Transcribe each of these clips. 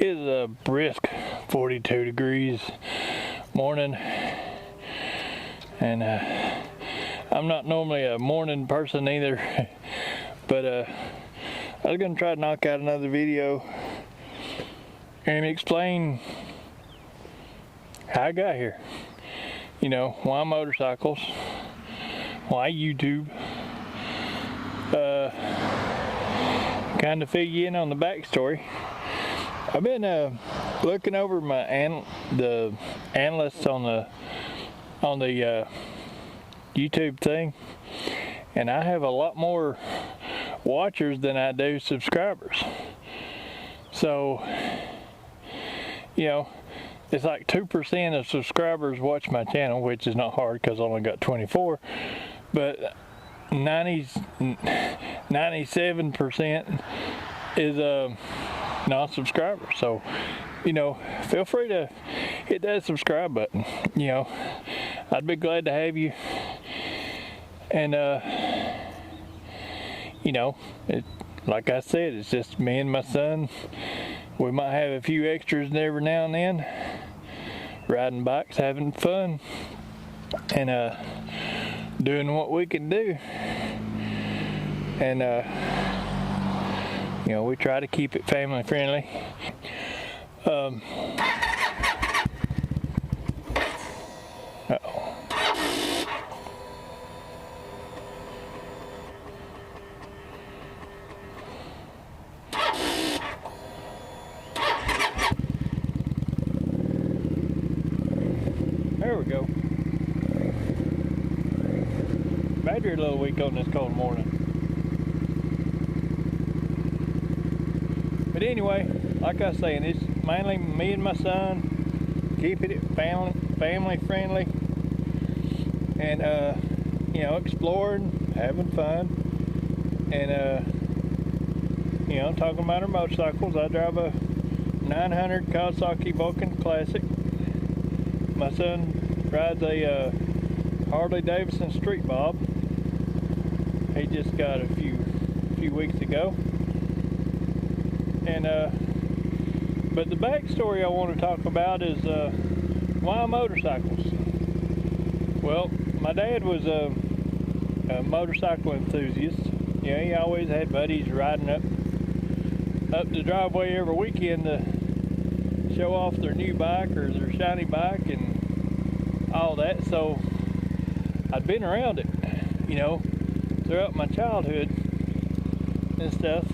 It's a brisk 42 degrees morning, and I'm not normally a morning person either, but I was gonna try to knock out another video and explain how I got here. You know, why motorcycles, why YouTube, kind of fill you in on the backstory. I've been looking over the analysts on the YouTube thing, and I have a lot more watchers than I do subscribers. So, you know, it's like 2% of subscribers watch my channel, which is not hard because I only got 24, but 97% is non-subscriber. So, you know, feel free to hit that subscribe button. You know, I'd be glad to have you. And you know, like I said, it's just me and my son. We might have a few extras every now and then, riding bikes, having fun, and doing what we can do. And you know, we try to keep it family friendly. Uh-oh. There we go. Battery a little weak on this cold morning. But anyway, like I was saying, it's mainly me and my son, keeping it family friendly, and you know, exploring, having fun, and you know, talking about our motorcycles. I drive a 900 Kawasaki Vulcan Classic. My son rides a Harley Davidson Street Bob. He just got a few weeks ago. And but the backstory I want to talk about is why motorcycles. Well, my dad was a motorcycle enthusiast. You know, he always had buddies riding up the driveway every weekend to show off their new bike or their shiny bike and all that. So I'd been around it, you know, throughout my childhood and stuff.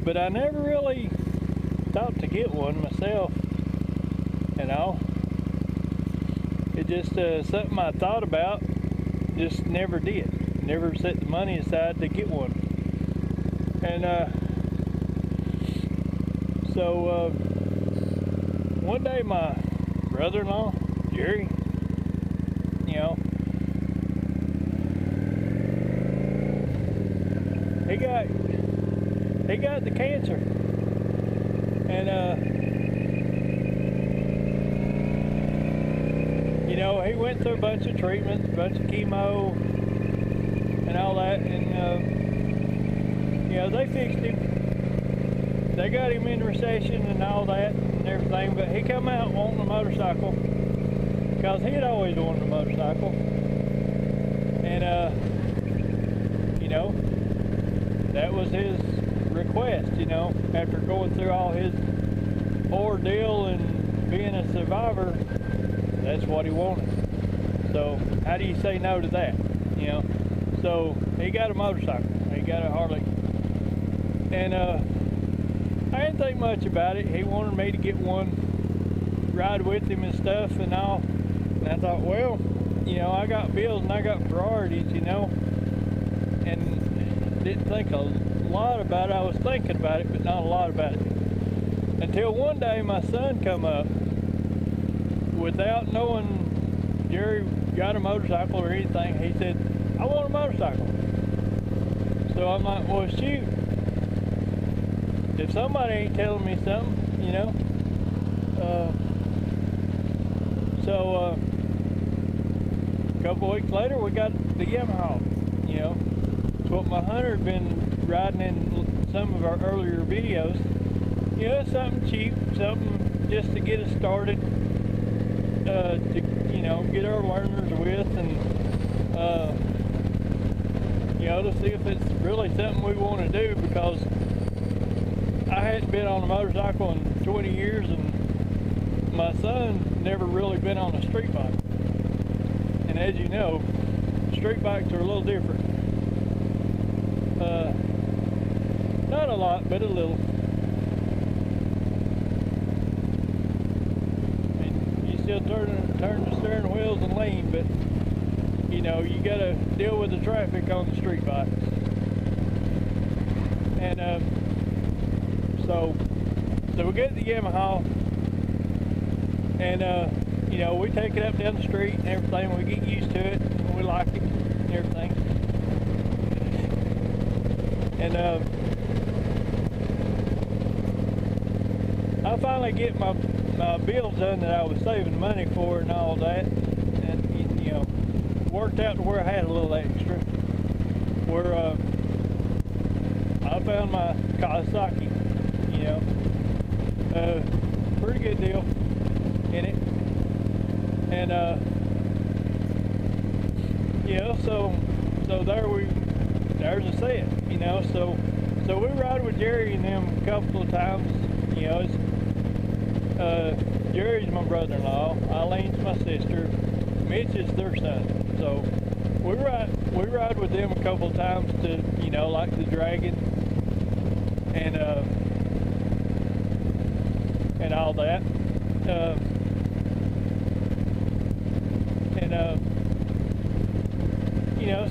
But I never really thought to get one myself and all. It just something I thought about, just never did. Never set the money aside to get one. And so one day my brother-in-law, Jerry, you know, he got the cancer, and you know, he went through a bunch of treatments, a bunch of chemo and all that, and you know, they fixed him. They got him in recession and all that and everything, but he come out wanting a motorcycle because he had always wanted a motorcycle. And you know, that was his request, you know, after going through all his ordeal and being a survivor. That's what he wanted. So how do you say no to that, you know? So he got a motorcycle. He got a Harley, and I didn't think much about it. He wanted me to get one, ride with him and stuff and all. And I thought, well, you know, I got bills and I got priorities, you know, and didn't think a lot about it. I was thinking about it, but not a lot about it. Until one day my son come up without knowing Jerry got a motorcycle or anything. He said, I want a motorcycle. So I'm like, well, shoot. If somebody ain't telling me something, you know. So a couple weeks later, we got the Yamaha, you know. It's what my hunter had been riding in some of our earlier videos. something cheap, something just to get us started, to, get our learners with, and, to see if it's really something we want to do, because I hadn't been on a motorcycle in 20 years, and my son never really been on a street bike. And as you know, street bikes are a little different. Not a lot, but a little. You still turn the steering wheels and lean, but you gotta deal with the traffic on the street bikes. And so we get the Yamaha, and we take it up down the street and everything. We get used to it, and we like it and everything. And I finally get my bills done that I was saving money for and all that, and worked out to where I had a little extra, where I found my Kawasaki, pretty good deal in it, and so there's a set, so we ride with Jerry and them a couple of times. Jerry's my brother-in-law, Eileen's my sister, Mitch is their son. So we ride with them a couple of times to, like the Dragon and all that.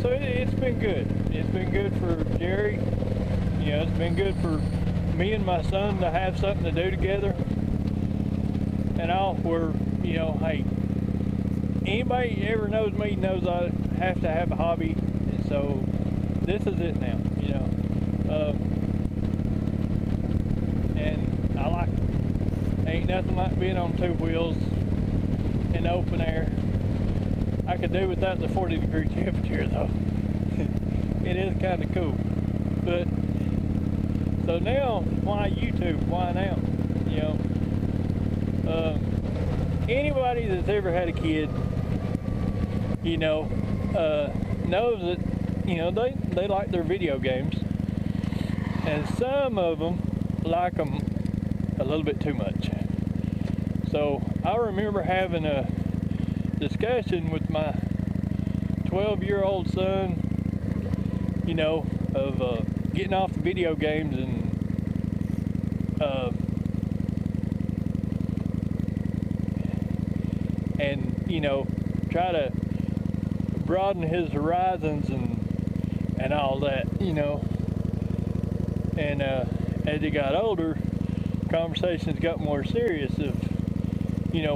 So it's been good. It's been good for Jerry. It's been good for me and my son to have something to do together. And all, where, hey, anybody ever knows me knows I have to have a hobby, and so this is it now, and I like it. Ain't nothing like being on two wheels in the open air. I could do without the 40-degree temperature though. It is kind of cool. But so now, why YouTube? Why now? Anybody that's ever had a kid, knows that, they like their video games, and some of them like them a little bit too much. So I remember having a discussion with my 12-year-old son, of getting off the video games and try to broaden his horizons and all that, and as he got older, conversations got more serious of,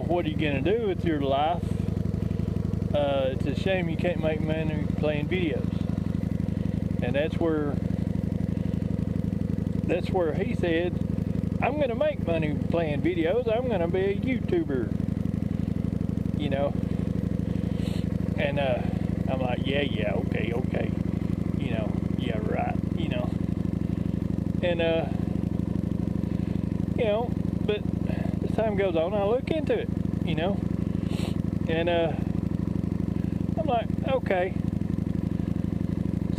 what are you going to do with your life? It's a shame you can't make money playing videos. And that's where he said, I'm going to make money playing videos. I'm going to be a YouTuber, And I'm like, yeah, okay, yeah, right, And, but as time goes on, I look into it, And I'm like, okay.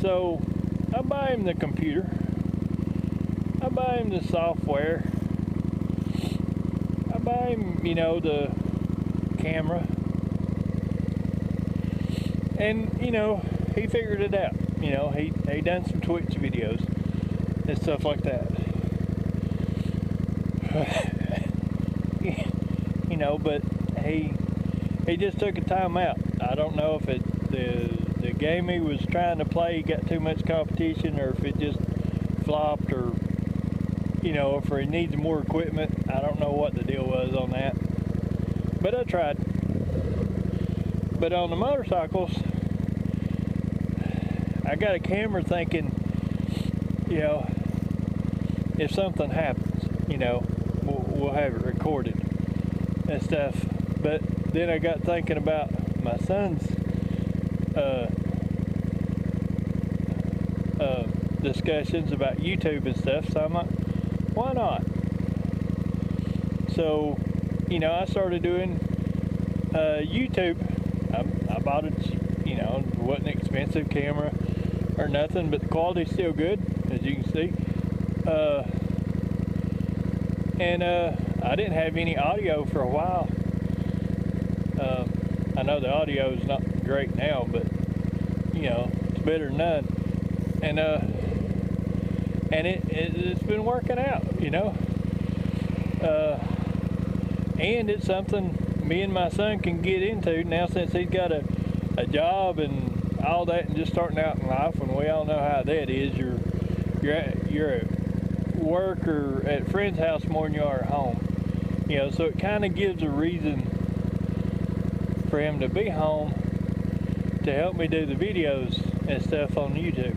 So I buy him the computer. I buy him the software. I buy him, the camera. And, he figured it out. He done some Twitch videos and stuff like that. But he just took a time out. I don't know if the game he was trying to play got too much competition, or if it just flopped, or if he needs more equipment. I don't know what the deal was on that, but I tried. But on the motorcycles, I got a camera thinking, if something happens, we'll have it recorded and stuff. But then I got thinking about my son's discussions about YouTube and stuff, so I'm like, why not? So, you know, I started doing YouTube. I bought it, you know, it wasn't an expensive camera or nothing, but the quality's still good, as you can see. I didn't have any audio for a while. I know the audio is not great now, but you know, it's better than none. And it's been working out, you know. And it's something me and my son can get into now, since he's got a job and all that, and just starting out in life. And we all know how that is. You're at work or at a friend's house more than you are at home. You know, so it kind of gives a reason for him to be home to help me do the videos and stuff on YouTube.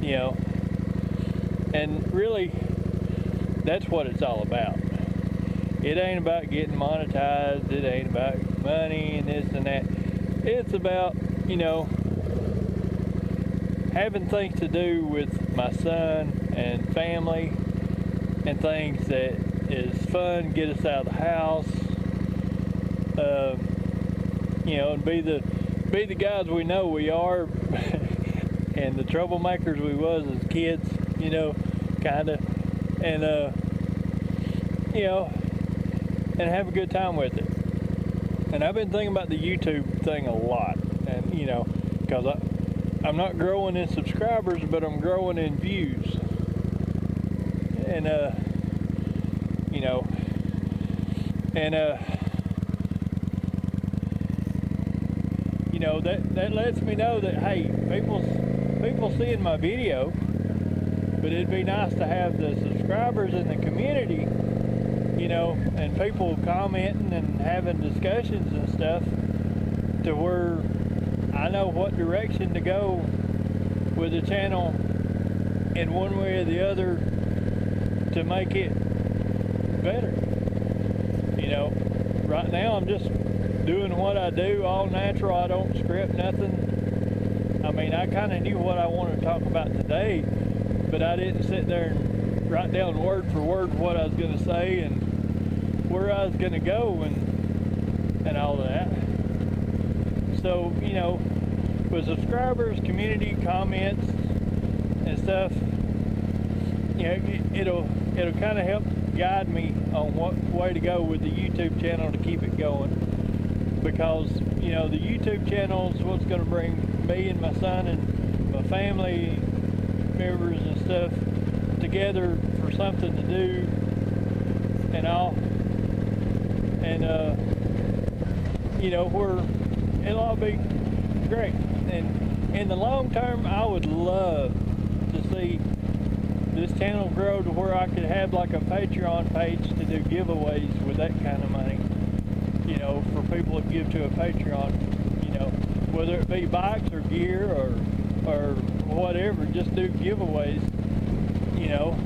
You know, and really, that's what it's all about. It ain't about getting monetized. It ain't about money and this and that. It's about, you know, having things to do with my son and family, and things that is fun, get us out of the house, you know, and be the guys we know we are, and the troublemakers we was as kids, you know, kinda, and you know, and have a good time with it. And I've been thinking about the YouTube thing a lot, and you know, because I'm not growing in subscribers, but I'm growing in views. And you know, and you know, that lets me know that, hey, people seeing my video, but it'd be nice to have the subscribers in the community, you know, and people commenting and having discussions and stuff, to where I know what direction to go with the channel in one way or the other to make it better. You know, right now I'm just doing what I do, all natural. I don't script nothing. I mean, I kind of knew what I wanted to talk about today, but I didn't sit there and write down word for word what I was going to say and where I was going to go and all of that. So, you know, with subscribers, community, comments, and stuff, you know, it'll kind of help guide me on what way to go with the YouTube channel to keep it going. Because, you know, the YouTube channel is what's going to bring me and my son and my family members and stuff together for something to do and all. And, you know, it'll all be great. And in the long term, I would love to see this channel grow to where I could have like a Patreon page to do giveaways with that kind of money. You know, for people to give to a Patreon, you know, whether it be bikes or gear or whatever, just do giveaways, you know,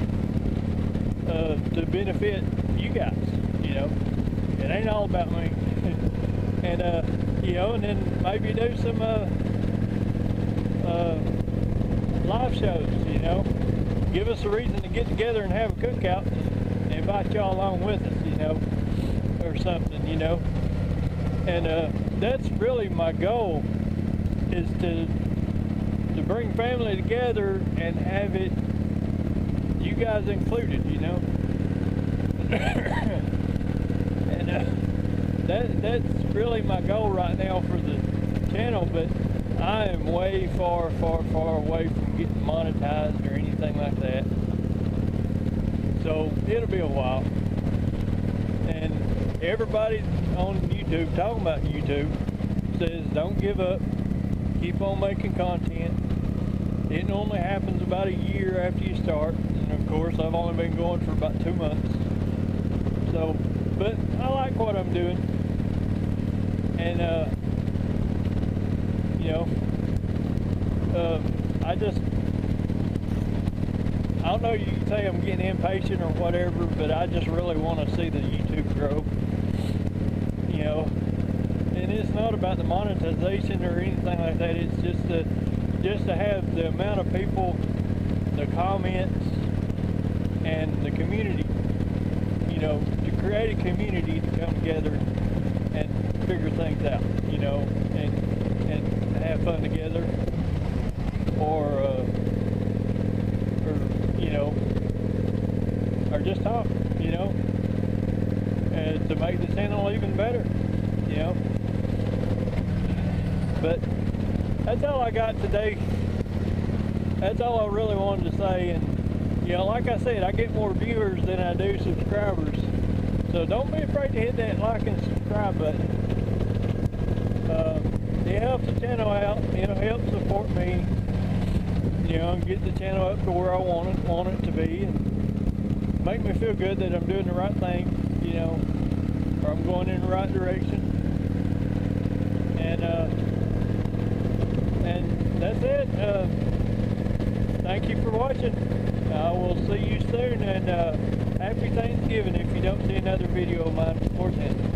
to benefit you guys, you know. It ain't all about me. And, you know, and then maybe do some live shows, you know. Give us a reason to get together and have a cookout and invite y'all along with us, you know, or something, you know. And that's really my goal, is to bring family together and have it, you guys included, you know. And that's really my goal right now for the channel, but I am way far away from getting monetized or anything like that. So it'll be a while. And everybody on YouTube talking about YouTube says don't give up, keep on making content. It normally happens about a year after you start, and of course I've only been going for about 2 months. So, but I like what I'm doing, and you know, I don't know, you can say I'm getting impatient or whatever, but I just really want to see the YouTube grow, you know. And it's not about the monetization or anything like that. It's just to have the amount of people, the comments, and the community, you know, to create a community to come together and figure things out, you know, and have fun together, or you know, or just talk, you know, and to make the channel even better, you know. But that's all I got today. That's all I really wanted to say. And you know, like I said, I get more viewers than I do subscribers, so don't be afraid to hit that like and subscribe button. It helps the channel out. It'll help support me, you know, and get the channel up to where I want it to be, and make me feel good that I'm doing the right thing, you know, or I'm going in the right direction. And that's it. Thank you for watching. I will see you soon, and happy Thanksgiving if you don't see another video of mine before then.